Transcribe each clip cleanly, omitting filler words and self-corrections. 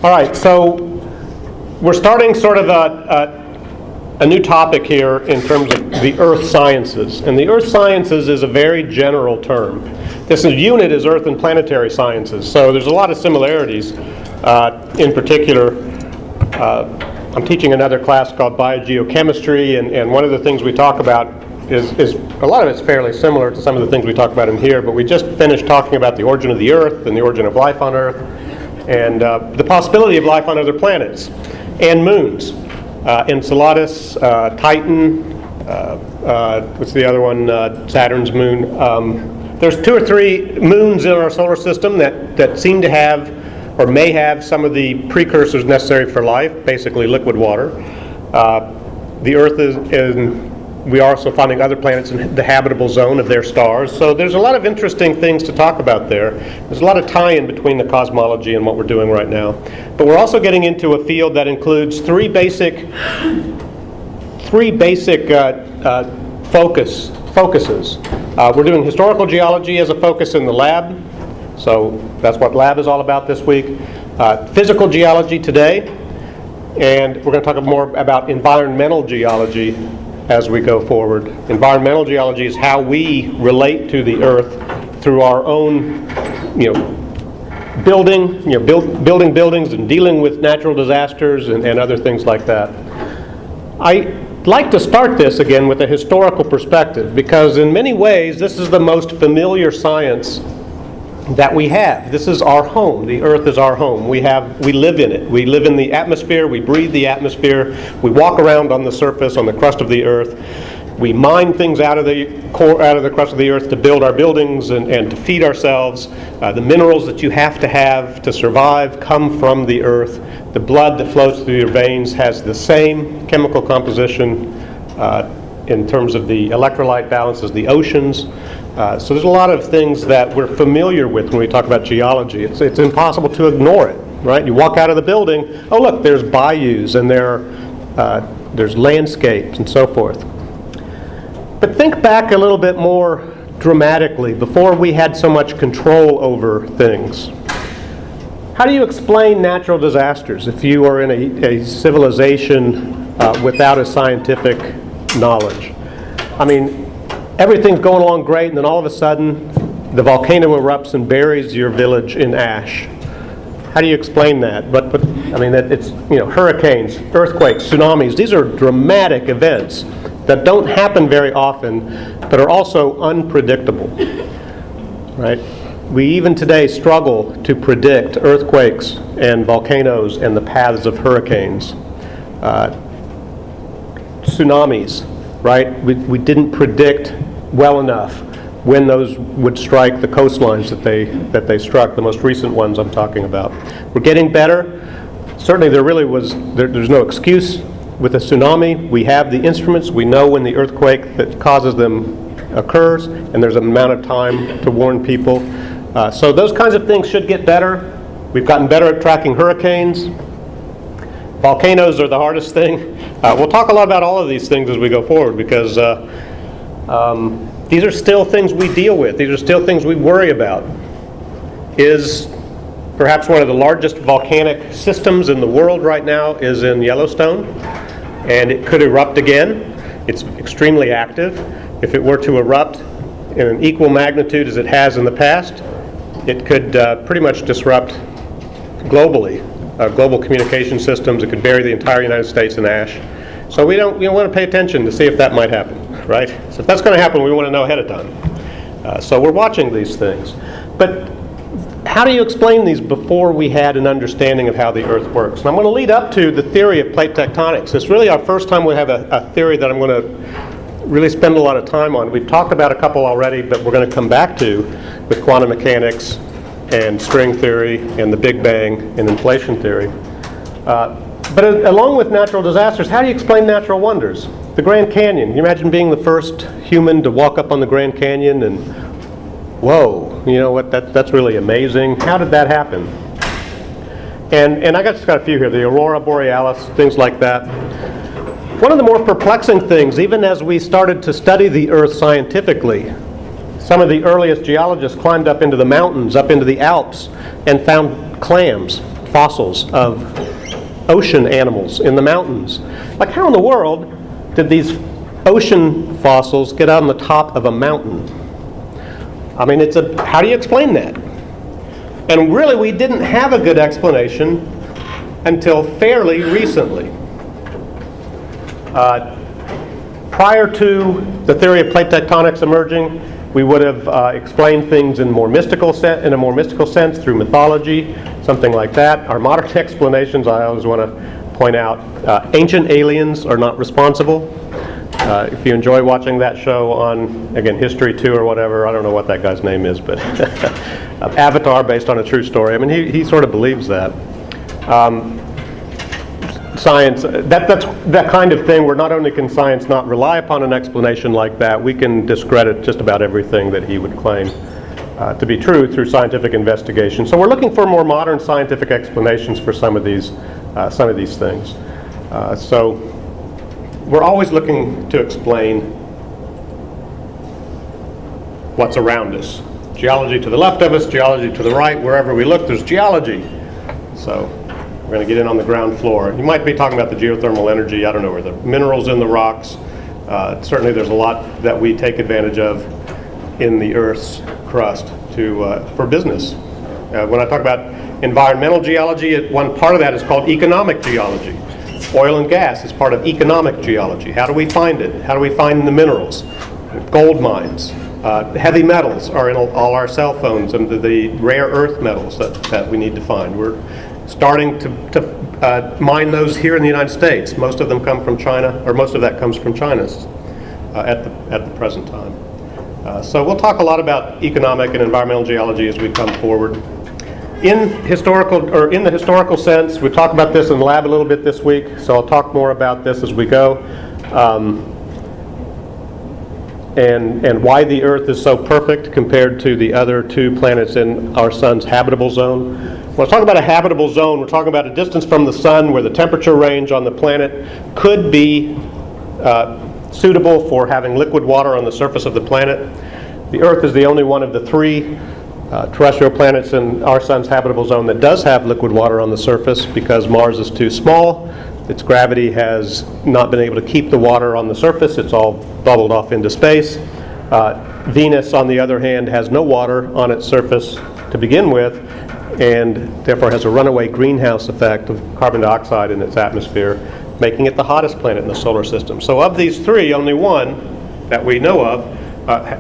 All right, so we're starting sort of a new topic here in terms of the earth sciences. And the earth sciences is a very general term. This unit is earth and planetary sciences, so there's a lot of similarities. In particular, I'm teaching another class called biogeochemistry, and one of the things we talk about is a lot of it's fairly similar to some of the things we talk about in here, but we just finished talking about the origin of the earth and the origin of life on earth, and the possibility of life on other planets and moons. Enceladus, Titan, what's the other one? Saturn's moon. There's 2 or 3 moons in our solar system that seem to have or may have some of the precursors necessary for life, basically liquid water. The Earth we are also finding other planets in the habitable zone of their stars. So there's a lot of interesting things to talk about there. There's a lot of tie-in between the cosmology and what we're doing right now. But we're also getting into a field that includes three basic focuses. We're doing historical geology as a focus in the lab. So that's what lab is all about this week. Physical geology today. And we're going to talk more about environmental geology as we go forward. Environmental geology is how we relate to the Earth through our own, building buildings and dealing with natural disasters and other things like that. I like to start this again with a historical perspective because in many ways this is the most familiar science that we have. This is our home. The Earth is our home. We live in it. We live in the atmosphere. We breathe the atmosphere. We walk around on the surface, on the crust of the Earth. We mine things out of the crust of the Earth to build our buildings and to feed ourselves. The minerals that you have to survive come from the Earth. The blood that flows through your veins has the same chemical composition in terms of the electrolyte balance as the oceans. So there's a lot of things that we're familiar with when we talk about geology. It's impossible to ignore it, right? You walk out of the building, oh look, there's bayous and there's landscapes and so forth. But think back a little bit more dramatically before we had so much control over things. How do you explain natural disasters if you are in a civilization without a scientific knowledge? I mean, everything's going along great, and then all of a sudden, the volcano erupts and buries your village in ash. How do you explain that? But I mean, it's hurricanes, earthquakes, tsunamis. These are dramatic events that don't happen very often, but are also unpredictable. Right? We even today struggle to predict earthquakes and volcanoes and the paths of hurricanes. Tsunamis. Right? We didn't predict well enough when those would strike the coastlines that they struck, the most recent ones I'm talking about. We're getting better. Certainly there's no excuse with a tsunami. We have the instruments. We know when the earthquake that causes them occurs, and there's an amount of time to warn people. So those kinds of things should get better. We've gotten better at tracking hurricanes. Volcanoes are the hardest thing. We'll talk a lot about all of these things as we go forward because these are still things we deal with. These are still things we worry about. Is perhaps one of the largest volcanic systems in the world right now is in Yellowstone, and it could erupt again. It's extremely active. If it were to erupt in an equal magnitude as it has in the past, it could pretty much disrupt globally. Global communication systems. It could bury the entire United States in ash. So we want to pay attention to see if that might happen, right? So if that's going to happen, we want to know ahead of time. So we're watching these things. But how do you explain these before we had an understanding of how the Earth works? And I'm going to lead up to the theory of plate tectonics. It's really our first time we have a theory that I'm going to really spend a lot of time on. We've talked about a couple already, but we're going to come back to with quantum mechanics and string theory and the Big Bang and inflation theory. But along with natural disasters, how do you explain natural wonders? The Grand Canyon. Can you imagine being the first human to walk up on the Grand Canyon and, whoa, you know what, that's really amazing. How did that happen? And I just got a few here. The Aurora Borealis, things like that. One of the more perplexing things, even as we started to study the Earth scientifically, some of the earliest geologists climbed up into the mountains, up into the Alps, and found clams. fossils of ocean animals in the mountains. Like, how in the world did these ocean fossils get on the top of a mountain? I mean, how do you explain that? And really, we didn't have a good explanation until fairly recently. Prior to the theory of plate tectonics emerging, we would have explained things in a more mystical sense through mythology, something like that. Our modern explanations, I always want to point out, ancient aliens are not responsible. If you enjoy watching that show on, again, History 2 or whatever, I don't know what that guy's name is, but Avatar, based on a true story. I mean, he sort of believes that. Science, that's that kind of thing where not only can science not rely upon an explanation like that, we can discredit just about everything that he would claim to be true through scientific investigation. So we're looking for more modern scientific explanations for some of these things. So we're always looking to explain what's around us. Geology to the left of us, geology to the right. Wherever we look, there's geology. So we're going to get in on the ground floor. You might be talking about the geothermal energy, I don't know, or the minerals in the rocks. Certainly there's a lot that we take advantage of in the Earth's crust for business. When I talk about environmental geology, one part of that is called economic geology. Oil and gas is part of economic geology. How do we find it? How do we find the minerals? Gold mines. Heavy metals are in all our cell phones, and the rare earth metals that we need to find. We're starting to mine those here in the United States. Most of them come from China, or most of that comes from China at the present time. So we'll talk a lot about economic and environmental geology as we come forward. In the historical sense, we talk about this in the lab a little bit this week, so I'll talk more about this as we go. And why the Earth is so perfect compared to the other two planets in our sun's habitable zone. When I talk about a habitable zone, we're talking about a distance from the sun where the temperature range on the planet could be suitable for having liquid water on the surface of the planet. The Earth is the only one of the three terrestrial planets in our sun's habitable zone that does have liquid water on the surface, because Mars is too small. Its gravity has not been able to keep the water on the surface. It's all bubbled off into space. Venus, on the other hand, has no water on its surface to begin with, and therefore has a runaway greenhouse effect of carbon dioxide in its atmosphere, making it the hottest planet in the solar system. So of these three, only one that we know of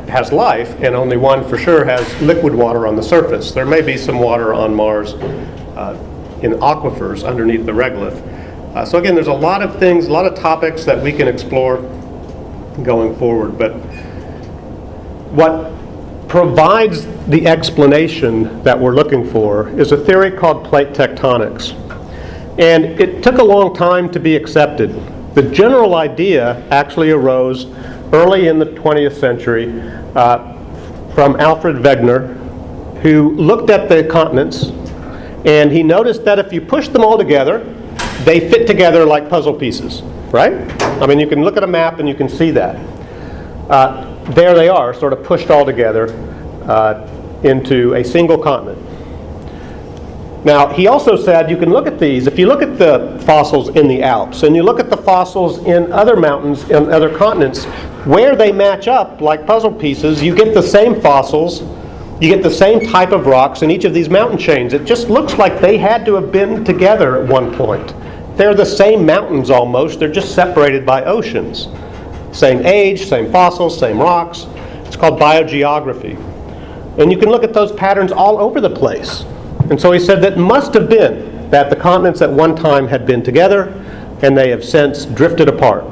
has life, and only one for sure has liquid water on the surface. There may be some water on Mars in aquifers underneath the regolith. So again, there's a lot of things, a lot of topics that we can explore going forward. But what provides the explanation that we're looking for is a theory called plate tectonics. And it took a long time to be accepted. The general idea actually arose early in the 20th century from Alfred Wegener, who looked at the continents, and he noticed that if you push them all together, they fit together like puzzle pieces, right? I mean, you can look at a map and you can see that. There they are, sort of pushed all together into a single continent. Now, he also said you can look at these. If you look at the fossils in the Alps and you look at the fossils in other mountains in other continents, where they match up like puzzle pieces, you get the same fossils, you get the same type of rocks in each of these mountain chains. It just looks like they had to have been together at one point. They're the same mountains almost, they're just separated by oceans. Same age, same fossils, same rocks. It's called biogeography. And you can look at those patterns all over the place. And so he said that must have been that the continents at one time had been together and they have since drifted apart.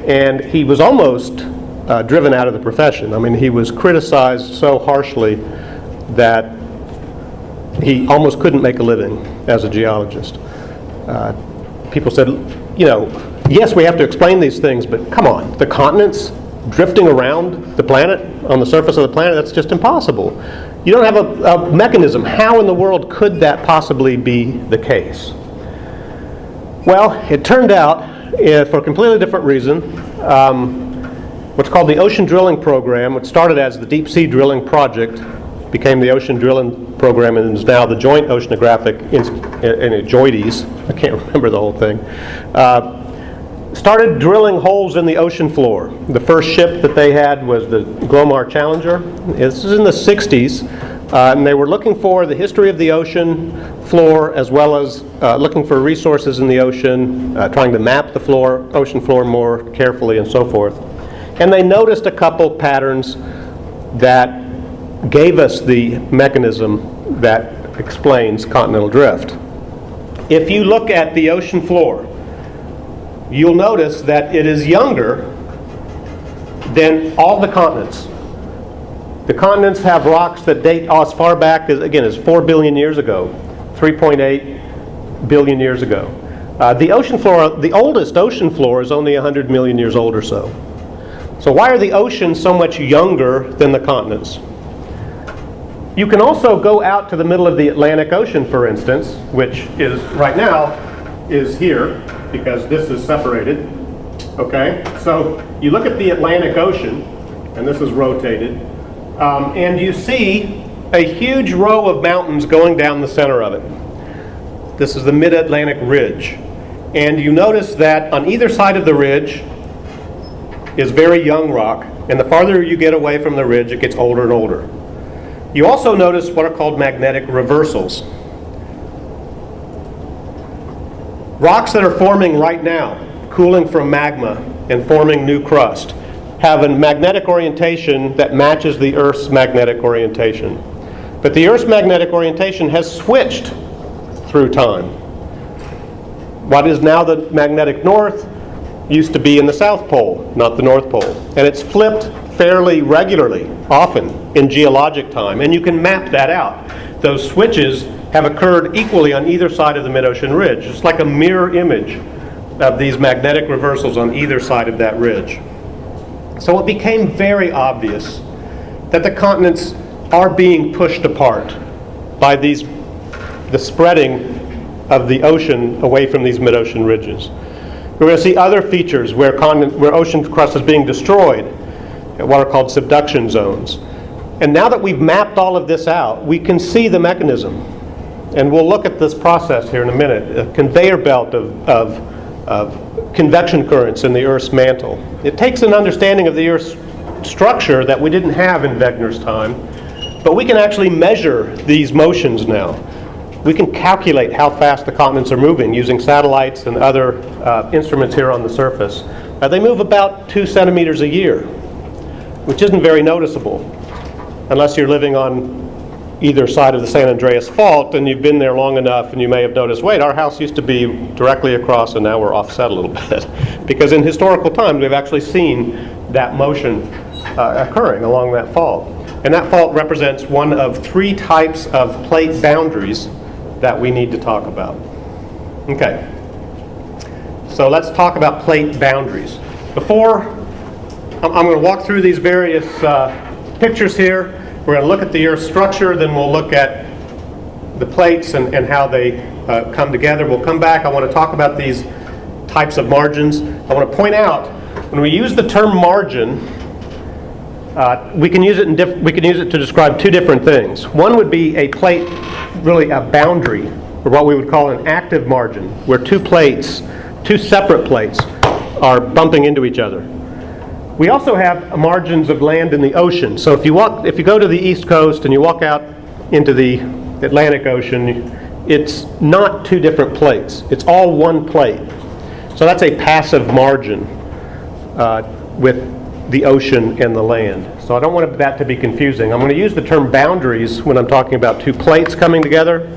And he was almost driven out of the profession. I mean, he was criticized so harshly that he almost couldn't make a living as a geologist. People said, yes, we have to explain these things, but come on, the continents drifting around the planet, on the surface of the planet, that's just impossible. You don't have a mechanism. How in the world could that possibly be the case? Well, it turned out, for a completely different reason, what's called the Ocean Drilling Program, which started as the Deep Sea Drilling Project, became the Ocean Drilling program and is now the Joint Oceanographic JOIDES, I can't remember the whole thing, started drilling holes in the ocean floor. The first ship that they had was the Glomar Challenger. This is in the 60s, and they were looking for the history of the ocean floor, as well as looking for resources in the ocean, trying to map the ocean floor more carefully and so forth. And they noticed a couple patterns that gave us the mechanism that explains continental drift. If you look at the ocean floor, you'll notice that it is younger than all the continents. The continents have rocks that date as far back as 4 billion years ago, 3.8 billion years ago. The ocean floor, the oldest ocean floor, is only 100 million years old or so. So why are the oceans so much younger than the continents? You can also go out to the middle of the Atlantic Ocean, for instance, which is right now is here because this is separated. Okay, so you look at the Atlantic Ocean, and this is rotated, and you see a huge row of mountains going down the center of it. This is the Mid-Atlantic Ridge, and you notice that on either side of the ridge is very young rock, and the farther you get away from the ridge, it gets older and older. You also notice what are called magnetic reversals. Rocks that are forming right now, cooling from magma and forming new crust, have a magnetic orientation that matches the Earth's magnetic orientation. But the Earth's magnetic orientation has switched through time. What is now the magnetic north used to be in the South Pole, not the North Pole. And it's flipped fairly regularly, often, in geologic time. And you can map that out. Those switches have occurred equally on either side of the mid-ocean ridge. It's like a mirror image of these magnetic reversals on either side of that ridge. So it became very obvious that the continents are being pushed apart by the spreading of the ocean away from these mid-ocean ridges. We're going to see other features where ocean crust is being destroyed at what are called subduction zones. And now that we've mapped all of this out, we can see the mechanism. And we'll look at this process here in a minute, a conveyor belt of convection currents in the Earth's mantle. It takes an understanding of the Earth's structure that we didn't have in Wegener's time, but we can actually measure these motions now. We can calculate how fast the continents are moving using satellites and other instruments here on the surface. They move about 2 centimeters a year, which isn't very noticeable unless you're living on either side of the San Andreas Fault and you've been there long enough and you may have noticed, wait, our house used to be directly across and now we're offset a little bit. Because in historical times we've actually seen that motion occurring along that fault. And that fault represents one of 3 types of plate boundaries that we need to talk about. Okay, so let's talk about plate boundaries. Before, I'm going to walk through these various pictures here. We're going to look at the Earth's structure, then we'll look at the plates and how they come together. We'll come back. I want to talk about these types of margins. I want to point out, when we use the term margin, we can use it to describe 2 different things. One would be a plate, really a boundary, or what we would call an active margin, where 2 separate plates, are bumping into each other. We also have margins of land in the ocean. So if you go to the East Coast and you walk out into the Atlantic Ocean, it's not 2 different plates. It's all one plate. So that's a passive margin with the ocean and the land. So I don't want that to be confusing. I'm going to use the term boundaries when I'm talking about 2 plates coming together.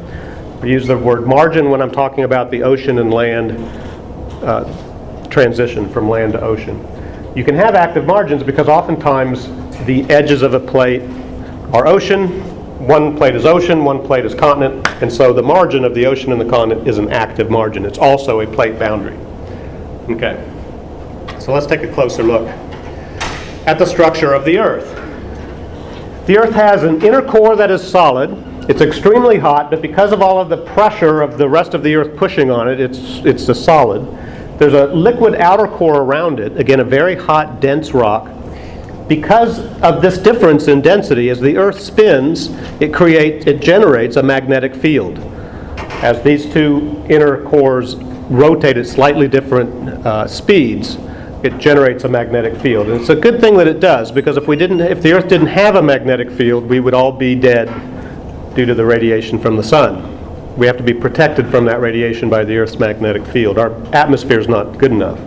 I use the word margin when I'm talking about the ocean and land transition from land to ocean. You can have active margins because oftentimes the edges of a plate are ocean, one plate is ocean, one plate is continent, and so the margin of the ocean and the continent is an active margin. It's also a plate boundary. Okay, so let's take a closer look at the structure of the Earth. The Earth has an inner core that is solid. It's extremely hot, but because of all of the pressure of the rest of the Earth pushing on it, it's a solid. There's a liquid outer core around it, again a very hot, dense rock. because of this difference in density, as the Earth spins, it generates a magnetic field. As these two inner cores rotate at slightly different speeds, it generates a magnetic field. And it's a good thing that it does, because if the Earth didn't have a magnetic field, we would all be dead due to the radiation from the sun. We have to be protected from that radiation by the Earth's magnetic field. Our atmosphere is not good enough.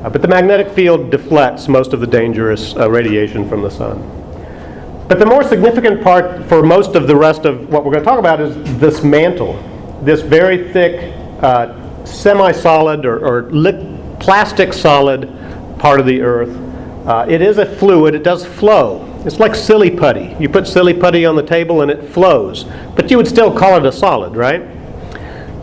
But the magnetic field deflects most of the dangerous radiation from the sun. But the more significant part for most of the rest of what we're going to talk about is this mantle, this very thick semi-solid or plastic solid part of the Earth. It is a fluid. It does flow. It's like silly putty. You put silly putty on the table and it flows. But you would still call it a solid, right?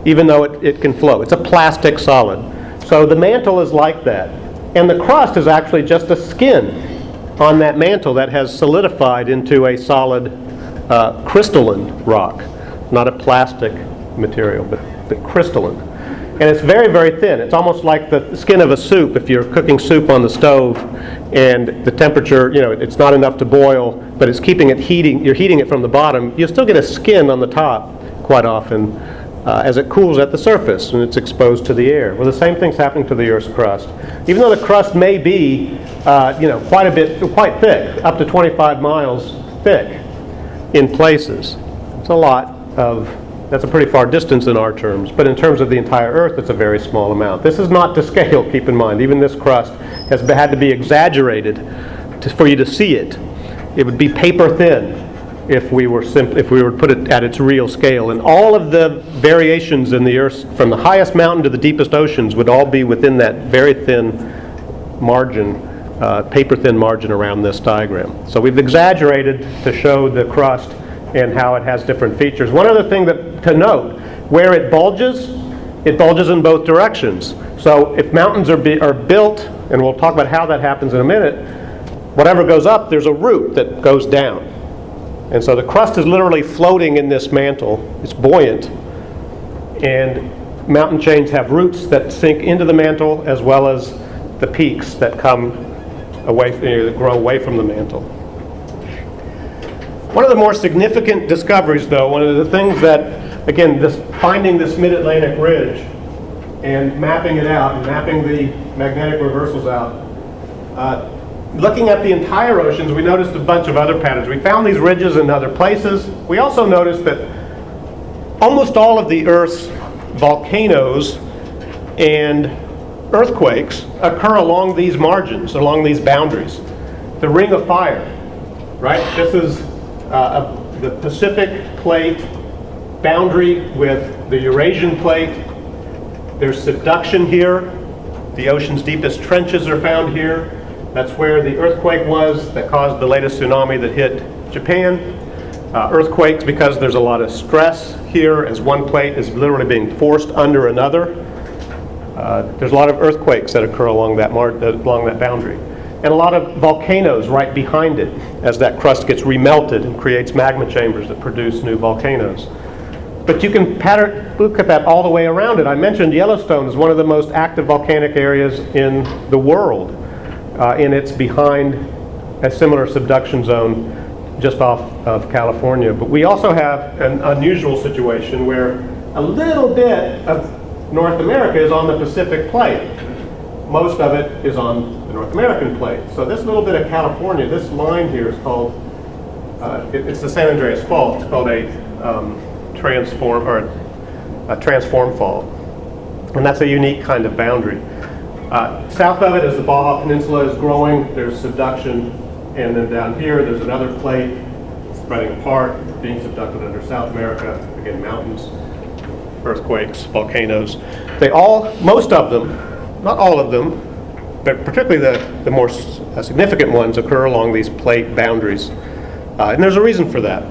Even though it can flow. It's a plastic solid. So the mantle is like that. And the crust is actually just a skin on that mantle that has solidified into a solid crystalline rock. Not a plastic material, but crystalline. And it's very, very thin. It's almost like the skin of a soup. If you're cooking soup on the stove and the temperature, it's not enough to boil, but it's keeping it heating. You're heating it from the bottom. You'll still get a skin on the top quite often as it cools at the surface and it's exposed to the air. Well, the same thing's happening to the Earth's crust. Even though the crust may be, quite thick, up to 25 miles thick in places. It's a lot of. That's a pretty far distance in our terms, but in terms of the entire Earth, it's a very small amount. This is not to scale, keep in mind. Even this crust has had to be exaggerated for you to see it. It would be paper thin if we were to put it at its real scale. And all of the variations in the Earth, from the highest mountain to the deepest oceans, would all be within that very thin margin, paper thin margin around this diagram. So we've exaggerated to show the crust and how it has different features. One other thing to note, where it bulges in both directions. So if mountains are built, and we'll talk about how that happens in a minute, whatever goes up, there's a root that goes down. And so the crust is literally floating in this mantle. It's buoyant. And mountain chains have roots that sink into the mantle, as well as the peaks that come away, that grow away from the mantle. One of the more significant discoveries, though, one of the things that, again, finding this mid-Atlantic ridge and mapping it out, and mapping the magnetic reversals out, looking at the entire oceans, we noticed a bunch of other patterns. We found these ridges in other places. We also noticed that almost all of the Earth's volcanoes and earthquakes occur along these margins, along these boundaries. The Ring of Fire, right? This is the Pacific plate boundary with the Eurasian plate. There's subduction here. The ocean's deepest trenches are found here. That's where the earthquake was that caused the latest tsunami that hit Japan. Earthquakes, because there's a lot of stress here as one plate is literally being forced under another. There's a lot of earthquakes that occur along that boundary. And a lot of volcanoes right behind it as that crust gets remelted and creates magma chambers that produce new volcanoes. But you can look at that all the way around it. I mentioned Yellowstone is one of the most active volcanic areas in the world. And it's behind a similar subduction zone just off of California. But we also have an unusual situation where a little bit of North America is on the Pacific plate. Most of it is on the North American plate. So this little bit of California, this line here is called, it's the San Andreas Fault. It's called a transform fault. And that's a unique kind of boundary. South of it, as the Baja Peninsula is growing, there's subduction. And then down here, there's another plate spreading apart, being subducted under South America. Again, mountains, earthquakes, volcanoes. Most of them, not all of them, but particularly the more significant ones occur along these plate boundaries. And there's a reason for that.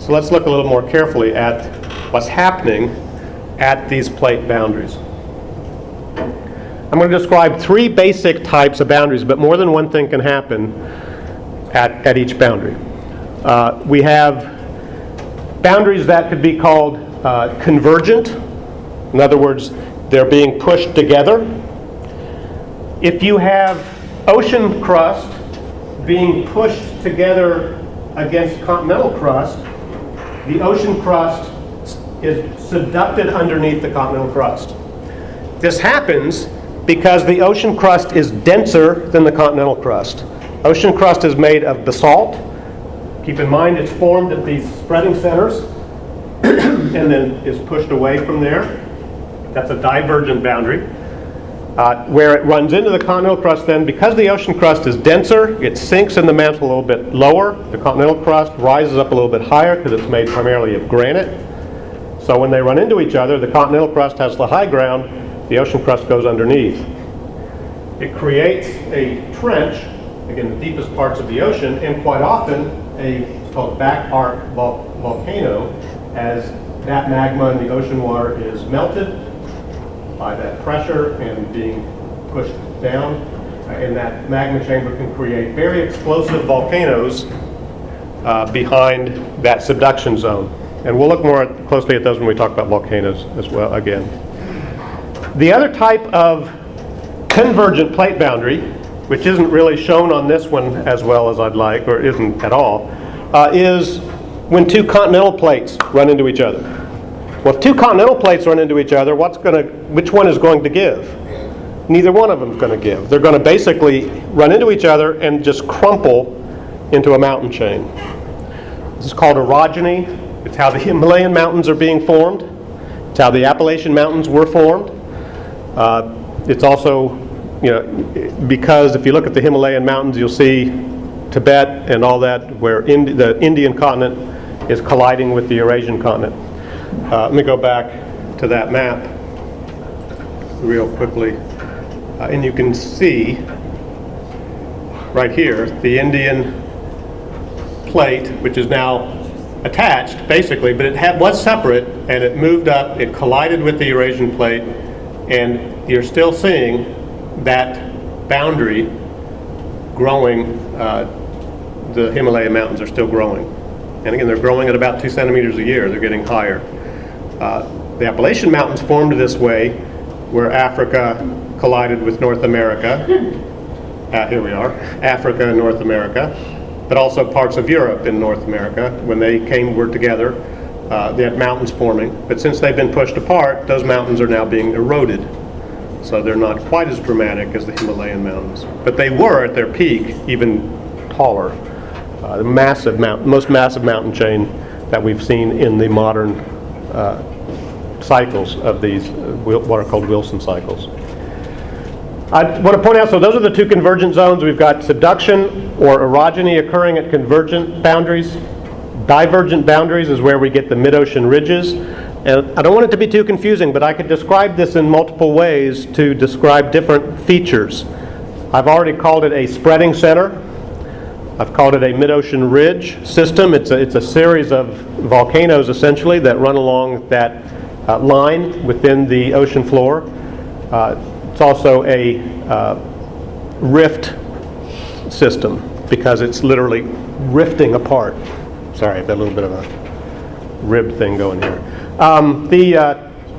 So let's look a little more carefully at what's happening at these plate boundaries. I'm going to describe three basic types of boundaries, but more than one thing can happen at each boundary. We have boundaries that could be called convergent. In other words, they're being pushed together. If you have ocean crust being pushed together against continental crust, the ocean crust is subducted underneath the continental crust. This happens because the ocean crust is denser than the continental crust. Ocean crust is made of basalt. Keep in mind it's formed at these spreading centers and then is pushed away from there. That's a divergent boundary. Where it runs into the continental crust then, because the ocean crust is denser, it sinks in the mantle a little bit lower. The continental crust rises up a little bit higher because it's made primarily of granite. So when they run into each other, the continental crust has the high ground, the ocean crust goes underneath. It creates a trench, again the deepest parts of the ocean, and quite often it's called back arc volcano, as that magma in the ocean water is melted by that pressure and being pushed down, and that magma chamber can create very explosive volcanoes behind that subduction zone. And we'll look more closely at those when we talk about volcanoes as well again. The other type of convergent plate boundary, which isn't really shown on this one as well as I'd like, or isn't at all, is when two continental plates run into each other. Well, if two continental plates run into each other, which one is going to give? Neither one of them is going to give. They're going to basically run into each other and just crumple into a mountain chain. This is called orogeny. It's how the Himalayan mountains are being formed. It's how the Appalachian Mountains were formed. It's also, because if you look at the Himalayan mountains, you'll see Tibet and all that, where the Indian continent is colliding with the Eurasian continent. Let me go back to that map real quickly. And you can see right here the Indian plate, which is now attached basically, but it was separate and it moved up, it collided with the Eurasian plate, and you're still seeing that boundary growing. The Himalayan mountains are still growing. And again, they're growing at about 2 centimeters a year. They're getting higher. The Appalachian Mountains formed this way, where Africa collided with North America. Here we are, Africa and North America, but also parts of Europe and North America. When they were together, they had mountains forming. But since they've been pushed apart, those mountains are now being eroded. So they're not quite as dramatic as the Himalayan mountains. But they were, at their peak, even taller. The most massive mountain chain that we've seen in the modern cycles of these, what are called Wilson cycles. I want to point out, so those are the two convergent zones. We've got subduction or orogeny occurring at convergent boundaries. Divergent boundaries is where we get the mid-ocean ridges. And I don't want it to be too confusing, but I could describe this in multiple ways to describe different features. I've already called it a spreading center. I've called it a mid-ocean ridge system. It's a series of volcanoes, essentially, that run along that line within the ocean floor. It's also a rift system because it's literally rifting apart. Sorry, I've got a little bit of a rib thing going here.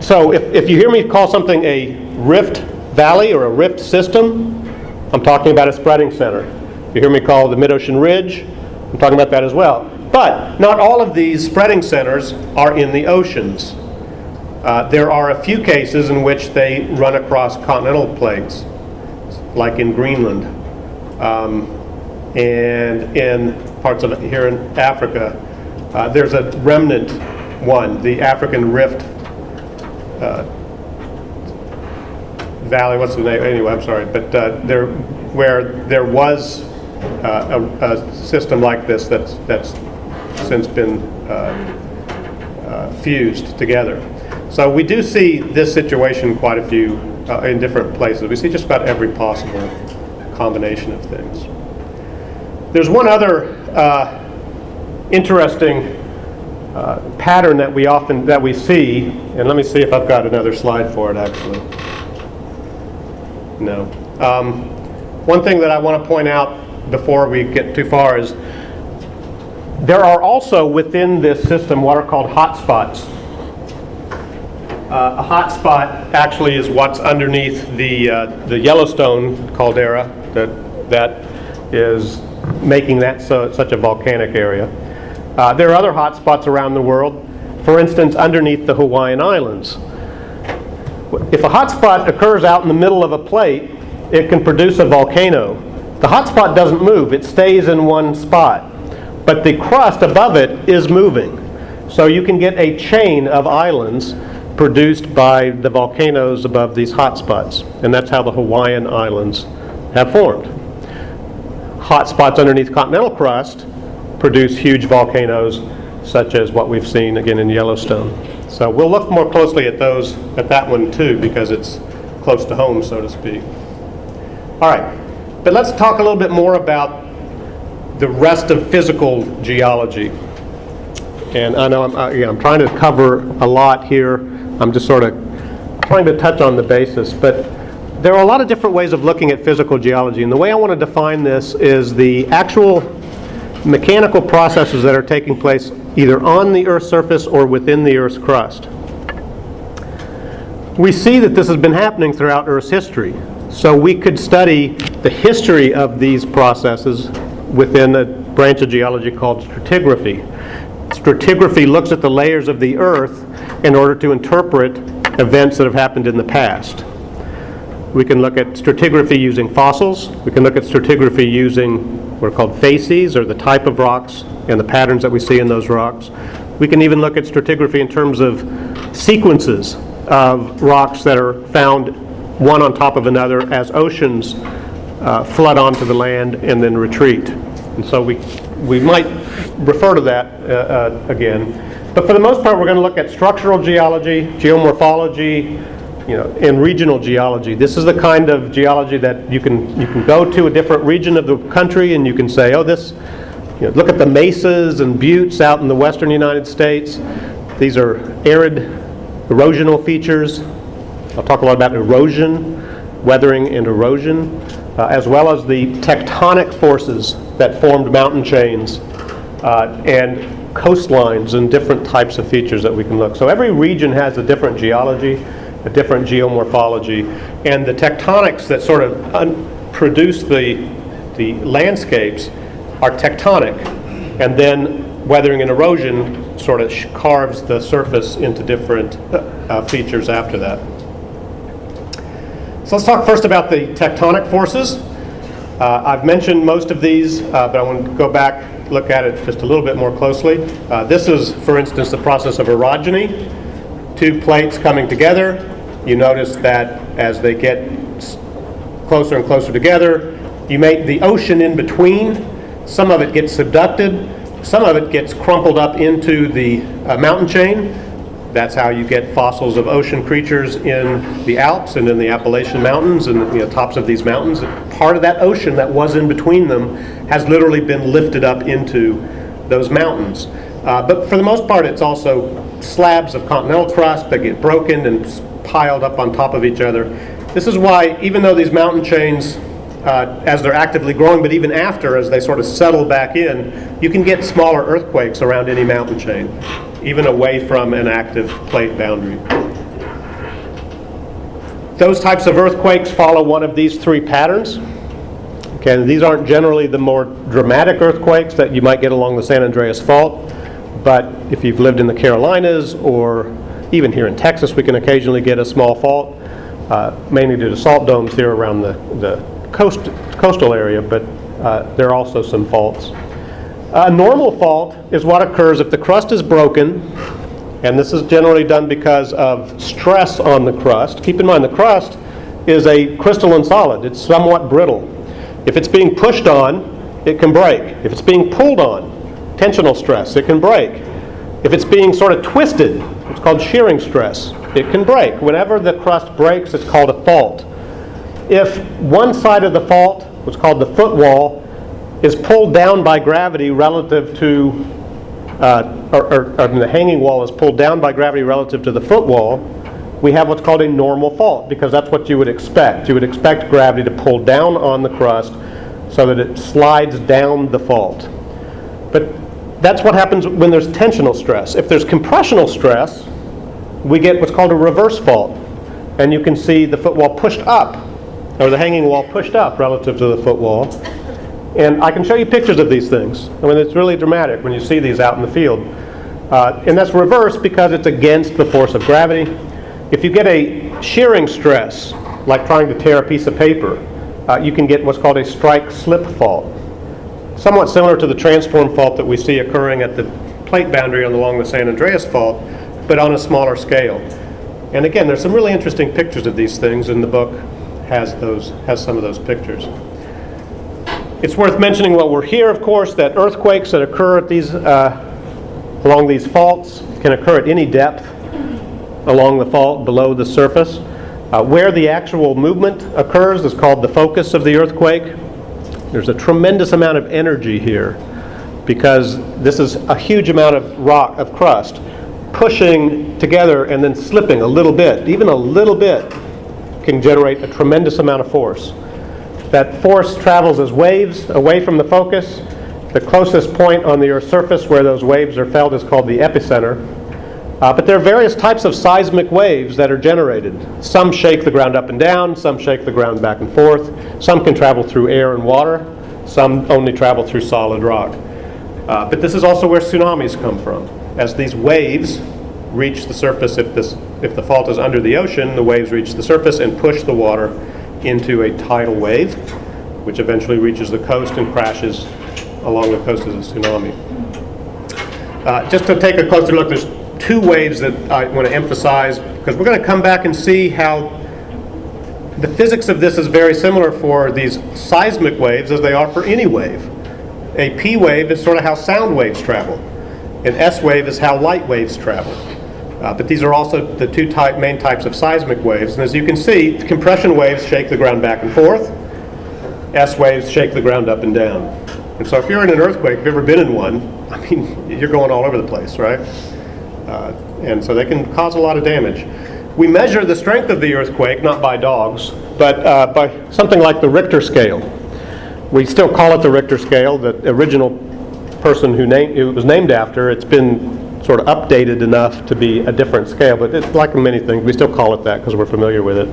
So if you hear me call something a rift valley or a rift system, I'm talking about a spreading center. If you hear me call the mid-ocean ridge, I'm talking about that as well. But not all of these spreading centers are in the oceans. There are a few cases in which they run across continental plates, like in Greenland, and in parts of here in Africa. There's a remnant one, the African Rift Valley. What's the name? Anyway, I'm sorry, but where there was a system like this that's since been fused together. So we do see this situation quite a few in different places. We see just about every possible combination of things. There's one other interesting pattern that we see, and let me see if I've got another slide for it actually. No. One thing that I want to point out before we get too far is there are also within this system what are called hotspots. A hotspot actually is what's underneath the Yellowstone caldera that is making that such a volcanic area. There are other hot spots around the world. For instance, underneath the Hawaiian Islands. If a hot spot occurs out in the middle of a plate, it can produce a volcano. The hot spot doesn't move, it stays in one spot. But the crust above it is moving. So you can get a chain of islands produced by the volcanoes above these hot spots. And that's how the Hawaiian Islands have formed. Hot spots underneath continental crust produce huge volcanoes, such as what we've seen again in Yellowstone. So we'll look more closely at that one too, because it's close to home, so to speak. All right, but let's talk a little bit more about the rest of physical geology. And I know I'm trying to cover a lot here. I'm just sort of trying to touch on the basis, but there are a lot of different ways of looking at physical geology, and the way I want to define this is the actual mechanical processes that are taking place either on the Earth's surface or within the Earth's crust. We see that this has been happening throughout Earth's history, so we could study the history of these processes within a branch of geology called stratigraphy. Stratigraphy looks at the layers of the Earth in order to interpret events that have happened in the past. We can look at stratigraphy using fossils. We can look at stratigraphy using what are called facies, or the type of rocks and the patterns that we see in those rocks. We can even look at stratigraphy in terms of sequences of rocks that are found one on top of another as oceans flood onto the land and then retreat. And so we might refer to that again. But for the most part, we're going to look at structural geology, geomorphology, in regional geology. This is the kind of geology that you can go to a different region of the country and you can say, oh, this, look at the mesas and buttes out in the western United States. These are arid erosional features. I'll talk a lot about erosion, weathering and erosion, as well as the tectonic forces that formed mountain chains and coastlines and different types of features that we can look. So every region has a different geology, a different geomorphology, and the tectonics that sort of produce the landscapes are tectonic, and then weathering and erosion sort of carves the surface into different features after that. So let's talk first about the tectonic forces. I've mentioned most of these, but I want to go back, look at it just a little bit more closely. This is, for instance, the process of orogeny. Two plates coming together. You notice that as they get closer and closer together, you make the ocean in between. Some of it gets subducted, some of it gets crumpled up into the mountain chain. That's how you get fossils of ocean creatures in the Alps and in the Appalachian Mountains and the tops of these mountains. Part of that ocean that was in between them has literally been lifted up into those mountains. But for the most part, it's also slabs of continental crust that get broken and piled up on top of each other. This is why, even though these mountain chains, as they're actively growing, but even after, as they sort of settle back in, you can get smaller earthquakes around any mountain chain, even away from an active plate boundary. Those types of earthquakes follow one of these three patterns. Okay, these aren't generally the more dramatic earthquakes that you might get along the San Andreas Fault, but if you've lived in the Carolinas or even here in Texas, we can occasionally get a small fault, mainly due to salt domes here around the coastal area, but there are also some faults. A normal fault is what occurs if the crust is broken, and this is generally done because of stress on the crust. Keep in mind, the crust is a crystalline solid. It's somewhat brittle. If it's being pushed on, it can break. If it's being pulled on, tensional stress, it can break. If it's being sort of twisted, it's called shearing stress, it can break. Whenever the crust breaks, it's called a fault. If one side of the fault, what's called the footwall, is pulled down by gravity relative to, or the hanging wall is pulled down by gravity relative to the footwall, we have what's called a normal fault, because that's what you would expect. You would expect gravity to pull down on the crust so that it slides down the fault. But that's what happens when there's tensional stress. If there's compressional stress, we get what's called a reverse fault. And you can see the footwall pushed up, or the hanging wall pushed up relative to the footwall. And I can show you pictures of these things. I mean, it's really dramatic when you see these out in the field. And that's reversed because it's against the force of gravity. If you get a shearing stress, like trying to tear a piece of paper, you can get what's called a strike-slip fault. Somewhat similar to the transform fault that we see occurring at the plate boundary along the San Andreas Fault, but on a smaller scale. And again, there's some really interesting pictures of these things, and the book has some of those pictures. It's worth mentioning while we're here, of course, that earthquakes that occur at these along these faults can occur at any depth along the fault below the surface. Where the actual movement occurs is called the focus of the earthquake. There's a tremendous amount of energy here because this is a huge amount of rock, of crust, pushing together and then slipping a little bit. Even a little bit can generate a tremendous amount of force. That force travels as waves away from the focus. The closest point on the Earth's surface where those waves are felt is called the epicenter. But there are various types of seismic waves that are generated. Some shake the ground up and down, some shake the ground back and forth, some can travel through air and water, some only travel through solid rock. But this is also where tsunamis come from. As these waves reach the surface, if the fault is under the ocean, the waves reach the surface and push the water into a tidal wave, which eventually reaches the coast and crashes along the coast as a tsunami. Just to take a closer look, there's two waves that I want to emphasize, because we're going to come back and see how the physics of this is very similar for these seismic waves as they are for any wave. A P wave is sort of how sound waves travel. An S wave is how light waves travel. But these are also the two main types of seismic waves. And as you can see, compression waves shake the ground back and forth. S waves shake the ground up and down. And so if you're in an earthquake, if you've ever been in one, I mean, you're going all over the place, right? And so they can cause a lot of damage. We measure the strength of the earthquake, not by dogs, but by something like the Richter scale. We still call it the Richter scale. The original person who it was named after, it's been sort of updated enough to be a different scale, but it's like many things, we still call it that because we're familiar with it.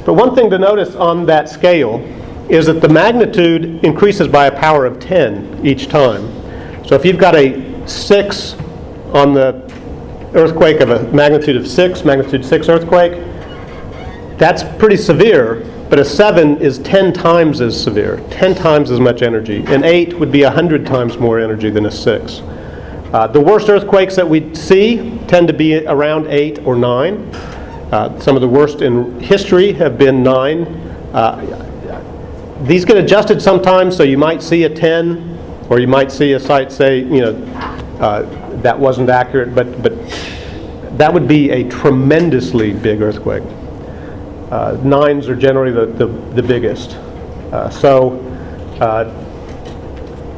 But one thing to notice on that scale is that the magnitude increases by a power of 10 each time. So if you've got a 6 on the earthquake of a magnitude of 6, magnitude 6 earthquake, that's pretty severe, but a 7 is 10 times as severe, 10 times as much energy. An 8 would be 100 times more energy than a 6. The worst earthquakes that we see tend to be around 8 or 9. Some of the worst in history have been 9. These get adjusted sometimes, so you might see a 10, or you might see a site say, that wasn't accurate, but that would be a tremendously big earthquake. 9s are generally the biggest.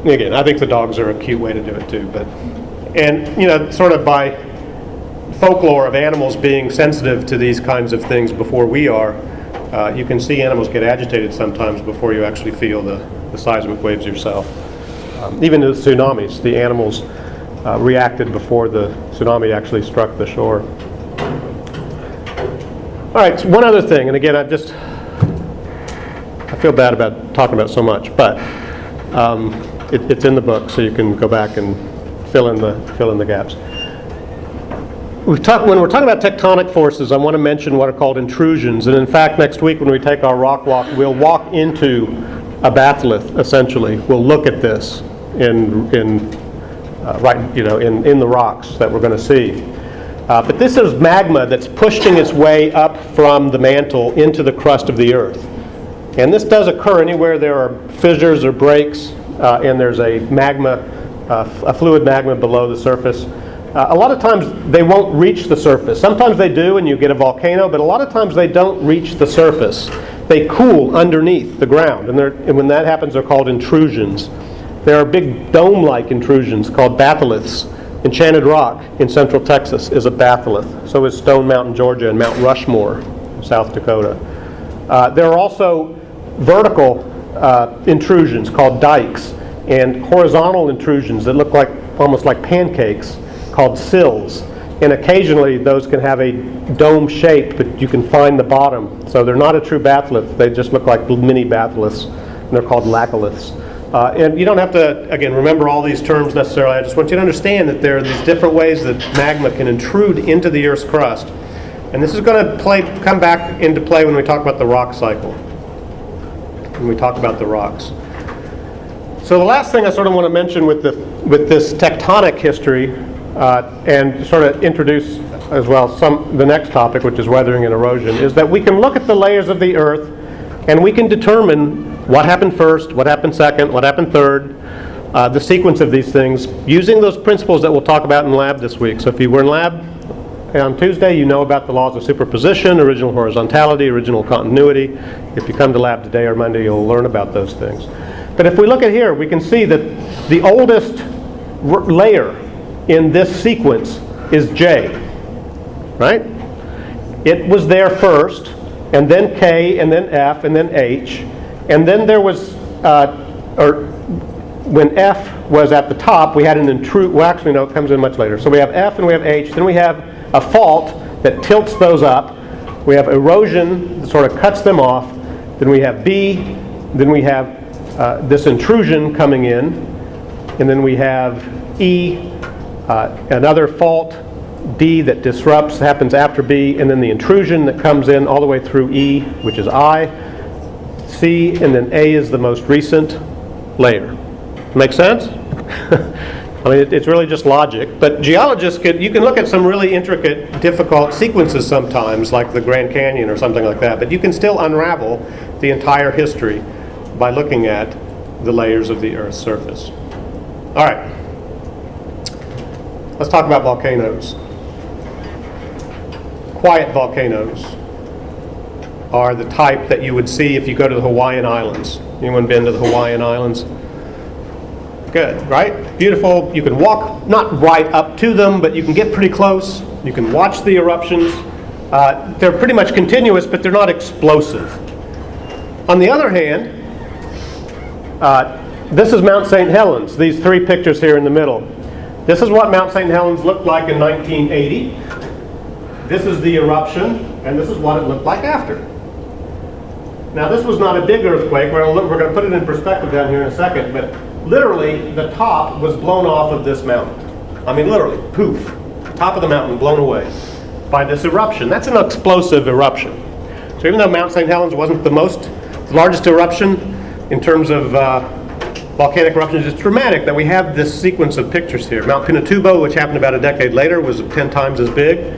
Again, I think the dogs are a cute way to do it too, and sort of by folklore of animals being sensitive to these kinds of things before we are, you can see animals get agitated sometimes before you actually feel the seismic waves yourself. Even the tsunamis, the animals reacted before the tsunami actually struck the shore. All right, so one other thing, and again, I feel bad about talking about so much, but it's in the book, so you can go back and fill in the gaps. When we're talking about tectonic forces, I want to mention what are called intrusions. And in fact, next week when we take our rock walk, we'll walk into a batholith. Essentially, we'll look at this in the rocks that we're going to see. But this is magma that's pushing its way up from the mantle into the crust of the Earth. And this does occur anywhere there are fissures or breaks, and there's a fluid magma below the surface. A lot of times they won't reach the surface. Sometimes they do and you get a volcano, but a lot of times they don't reach the surface. They cool underneath the ground, and when that happens, they're called intrusions. There are big dome-like intrusions called batholiths. Enchanted Rock in central Texas is a batholith. So is Stone Mountain, Georgia, and Mount Rushmore, South Dakota. There are also vertical intrusions called dikes, and horizontal intrusions that look like almost like pancakes called sills. And occasionally those can have a dome shape, but you can find the bottom. So they're not a true batholith. They just look like mini batholiths, and they're called laccoliths. And you don't have to, again, remember all these terms necessarily. I just want you to understand that there are these different ways that magma can intrude into the Earth's crust. And this is going to come back into play when we talk about the rock cycle, when we talk about the rocks. So the last thing I sort of want to mention with this tectonic history, and sort of introduce as well the next topic, which is weathering and erosion, is that we can look at the layers of the Earth and we can determine what happened first, what happened second, what happened third, the sequence of these things, using those principles that we'll talk about in lab this week. So if you were in lab on Tuesday, you know about the laws of superposition, original horizontality, original continuity. If you come to lab today or Monday, you'll learn about those things. But if we look at here, we can see that the oldest layer in this sequence is J, right? It was there first, and then K, and then F, and then H. And then there was, when F was at the top, we had an intrude. Well, actually, no, it comes in much later. So we have F and we have H. Then we have a fault that tilts those up. We have erosion that sort of cuts them off. Then we have B. Then we have this intrusion coming in. And then we have E, another fault, D, that disrupts, happens after B. And then the intrusion that comes in all the way through E, which is I. C, and then A is the most recent layer. Make sense? I mean, it's really just logic. But geologists, you can look at some really intricate, difficult sequences sometimes, like the Grand Canyon or something like that. But you can still unravel the entire history by looking at the layers of the Earth's surface. All right. Let's talk about volcanoes. Quiet volcanoes are the type that you would see if you go to the Hawaiian Islands. Anyone been to the Hawaiian Islands? Good, right? Beautiful. You can walk not right up to them, but you can get pretty close. You can watch the eruptions. They're pretty much continuous, but they're not explosive. On the other hand, this is Mount St. Helens, these three pictures here in the middle. This is what Mount St. Helens looked like in 1980. This is the eruption, and this is what it looked like after. Now, this was not a big earthquake. We're going to put it in perspective down here in a second, but literally the top was blown off of this mountain. I mean, literally, poof, top of the mountain blown away by this eruption. That's an explosive eruption. So even though Mount St. Helens wasn't the largest eruption in terms of volcanic eruptions, it's dramatic that we have this sequence of pictures here. Mount Pinatubo, which happened about a decade later, was 10 times as big.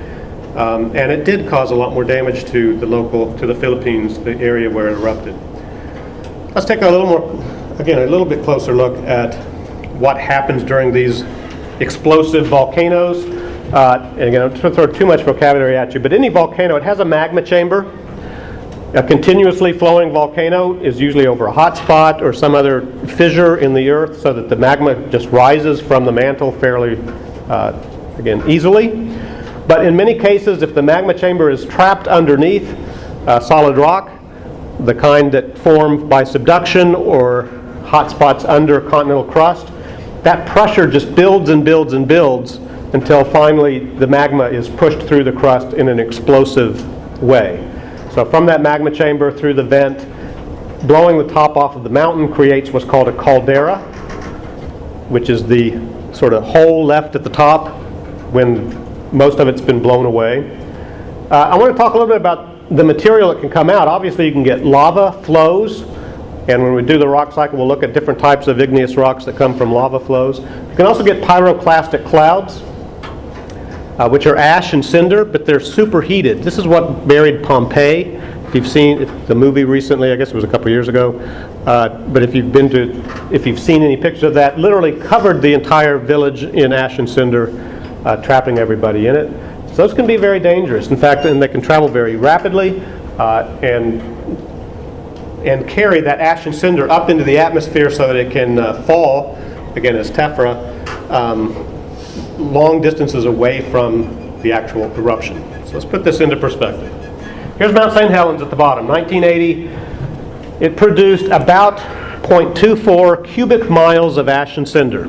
And it did cause a lot more damage to the Philippines, the area where it erupted. Let's take a little bit closer look at what happens during these explosive volcanoes. And again, I'm not going to throw too much vocabulary at you, but any volcano, it has a magma chamber. A continuously flowing volcano is usually over a hot spot or some other fissure in the earth so that the magma just rises from the mantle fairly, easily. But in many cases, if the magma chamber is trapped underneath solid rock, the kind that form by subduction or hot spots under continental crust, that pressure just builds and builds and builds until finally the magma is pushed through the crust in an explosive way. So from that magma chamber through the vent, blowing the top off of the mountain creates what's called a caldera, which is the sort of hole left at the top when most of it's been blown away. I want to talk a little bit about the material that can come out. Obviously, you can get lava flows, and when we do the rock cycle, we'll look at different types of igneous rocks that come from lava flows. You can also get pyroclastic clouds, which are ash and cinder, but they're superheated. This is what buried Pompeii. If you've seen the movie recently, I guess it was a couple years ago, but if you've seen any pictures of that, literally covered the entire village in ash and cinder, trapping everybody in it. So those can be very dangerous. In fact, and they can travel very rapidly and carry that ash and cinder up into the atmosphere so that it can fall, again as tephra, long distances away from the actual eruption. So let's put this into perspective. Here's Mount St. Helens at the bottom. 1980, it produced about 0.24 cubic miles of ash and cinder.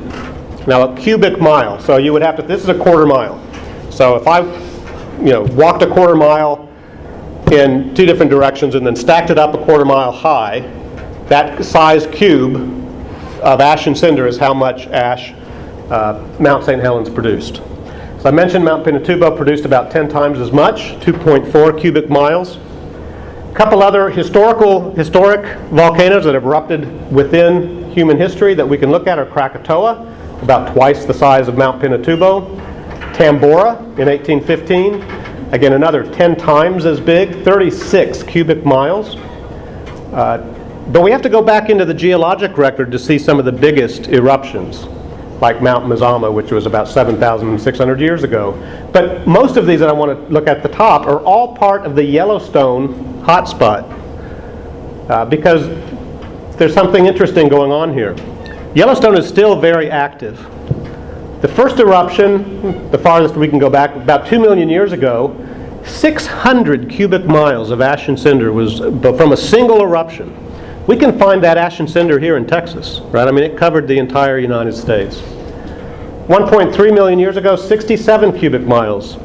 Now, a cubic mile, so you would have to, this is a quarter mile. So if I walked a quarter mile in two different directions and then stacked it up a quarter mile high, that size cube of ash and cinder is how much ash Mount St. Helens produced. So I mentioned Mount Pinatubo produced about 10 times as much, 2.4 cubic miles. A couple other historic volcanoes that have erupted within human history that we can look at are Krakatoa, about twice the size of Mount Pinatubo. Tambora in 1815, again another 10 times as big, 36 cubic miles. But we have to go back into the geologic record to see some of the biggest eruptions, like Mount Mazama, which was about 7,600 years ago. But most of these that I want to look at the top are all part of the Yellowstone hotspot, because there's something interesting going on here. Yellowstone is still very active. The first eruption, the farthest we can go back, about 2 million years ago, 600 cubic miles of ash and cinder was from a single eruption. We can find that ash and cinder here in Texas, right? I mean, it covered the entire United States. 1.3 million years ago, 67 cubic miles.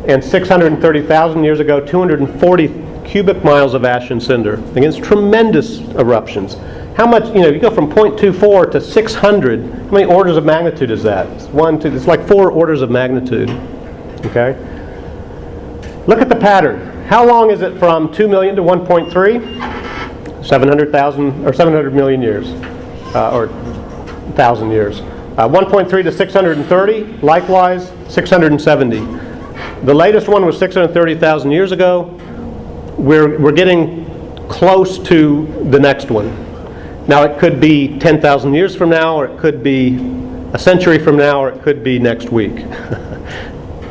And 630,000 years ago, 240 cubic miles of ash and cinder. Again, it's tremendous eruptions. How much, you go from 0.24 to 600, how many orders of magnitude is that? It's like 4 orders of magnitude, okay? Look at the pattern. How long is it from 2 million to 1.3? 700,000 or 700 million years, or 1,000 years. 1.3 to 630, likewise 670. The latest one was 630,000 years ago. We're getting close to the next one. Now it could be 10,000 years from now, or it could be a century from now, or it could be next week.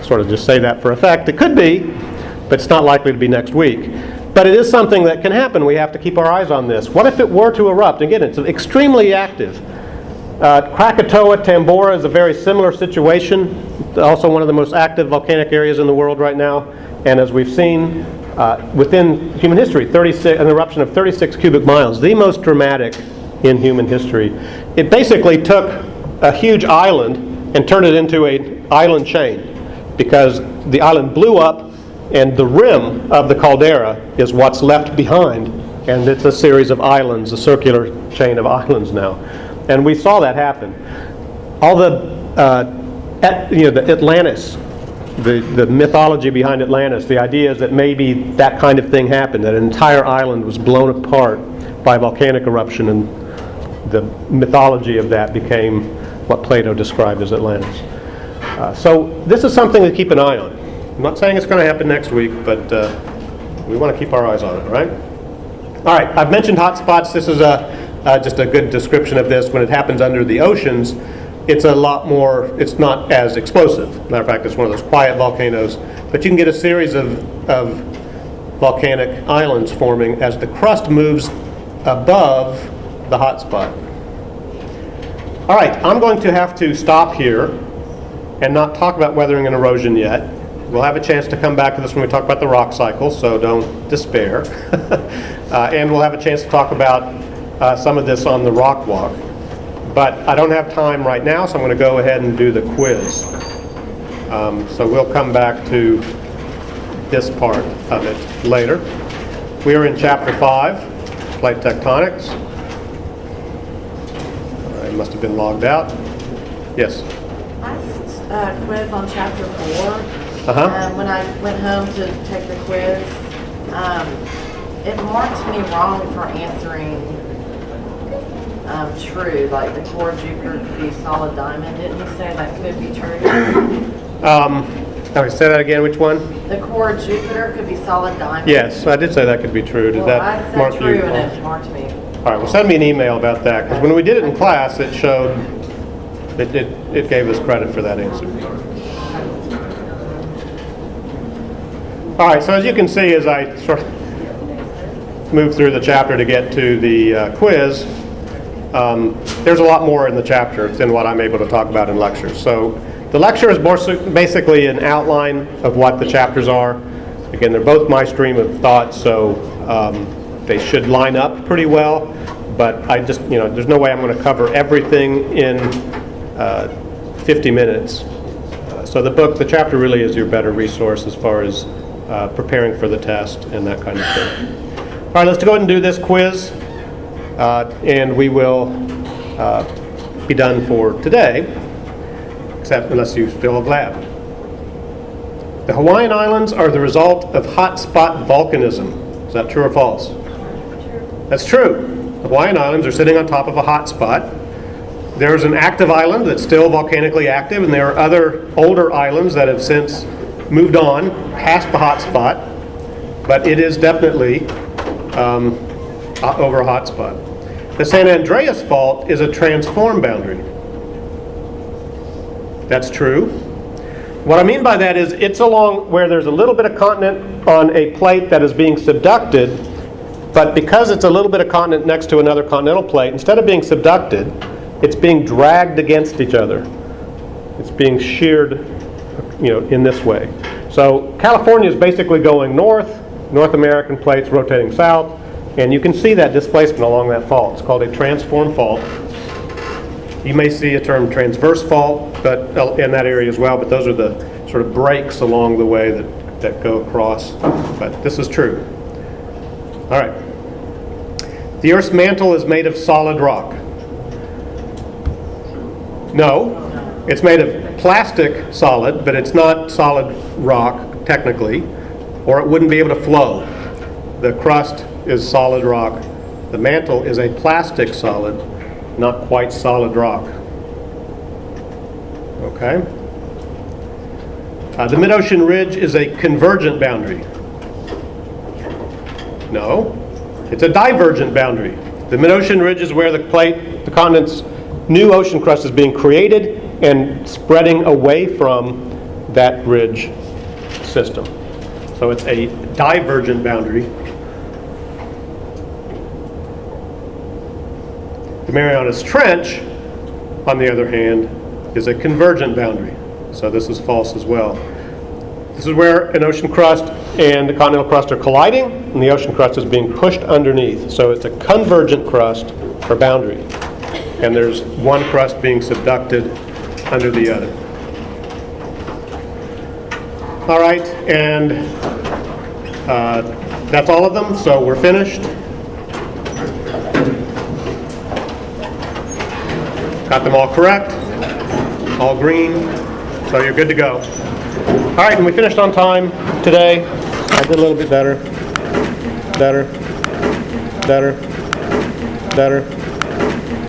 Sort of just say that for effect. It could be, but it's not likely to be next week. But it is something that can happen. We have to keep our eyes on this. What if it were to erupt? Again, it's extremely active. Krakatoa, Tambora is a very similar situation. Also one of the most active volcanic areas in the world right now. And as we've seen within human history, an eruption of 36 cubic miles, the most dramatic in human history. It basically took a huge island and turned it into an island chain, because the island blew up and the rim of the caldera is what's left behind, and it's a series of islands, a circular chain of islands now. And we saw that happen. All the Atlantis, the mythology behind Atlantis, the idea is that maybe that kind of thing happened, that an entire island was blown apart by a volcanic eruption, and the mythology of that became what Plato described as Atlantis. So this is something to keep an eye on. I'm not saying it's going to happen next week, but we want to keep our eyes on it, right? All right, I've mentioned hotspots. This is just a good description of this. When it happens under the oceans, it's a lot more, it's not as explosive. Matter of fact, it's one of those quiet volcanoes. But you can get a series of volcanic islands forming as the crust moves above the hotspot. All right, I'm going to have to stop here and not talk about weathering and erosion yet. We'll have a chance to come back to this when we talk about the rock cycle, so don't despair. And we'll have a chance to talk about some of this on the rock walk. But I don't have time right now, so I'm going to go ahead and do the quiz. So we'll come back to this part of it later. We are in Chapter 5, Plate Tectonics. I must have been logged out. Yes? I quiz on Chapter 4. When I went home to take the quiz, it marked me wrong for answering true, like the core Jupiter could be solid diamond. Didn't you say that could be true? Okay, say that again, which one? The core Jupiter could be solid diamond. Yes, I did say that could be true. Did that I said mark true you? and it marked me. All right, well send me an email about that, because when we did it in class, it showed, it gave us credit for that answer. All right, so as you can see, as I sort of move through the chapter to get to the quiz, there's a lot more in the chapter than what I'm able to talk about in lectures. So the lecture is basically an outline of what the chapters are. Again, they're both my stream of thought, so they should line up pretty well. But I just, there's no way I'm going to cover everything in 50 minutes. So the chapter really is your better resource as far as preparing for the test and that kind of thing. All right, let's go ahead and do this quiz, and we will be done for today, except unless you still have lab. The Hawaiian Islands are the result of hotspot volcanism. Is that true or false? That's true. The Hawaiian Islands are sitting on top of a hotspot. There's an active island that's still volcanically active, and there are other older islands that have since moved on past the hotspot, but it is definitely over a hotspot. The San Andreas Fault is a transform boundary. That's true. What I mean by that is it's along where there's a little bit of continent on a plate that is being subducted, but because it's a little bit of continent next to another continental plate, instead of being subducted, it's being dragged against each other. It's being sheared, in this way. So California is basically going north, North American plates rotating south, and you can see that displacement along that fault. It's called a transform fault. You may see a term transverse fault, but in that area as well, but those are the sort of breaks along the way that go across. But this is true. All right. The Earth's mantle is made of solid rock. No, it's made of plastic solid, but it's not solid rock technically, or it wouldn't be able to flow. The crust is solid rock. The mantle is a plastic solid, not quite solid rock. Okay? The mid-ocean ridge is a convergent boundary. No, it's a divergent boundary. The mid-ocean ridge is where the continent's new ocean crust is being created and spreading away from that ridge system. So it's a divergent boundary. The Marianas Trench, on the other hand, is a convergent boundary. So this is false as well. This is where an ocean crust and the continental crust are colliding, and the ocean crust is being pushed underneath. So it's a convergent crust or boundary. And there's one crust being subducted under the other. All right, and that's all of them, so we're finished. Got them all correct, all green, so you're good to go. All right, and we finished on time today. I did a little bit better.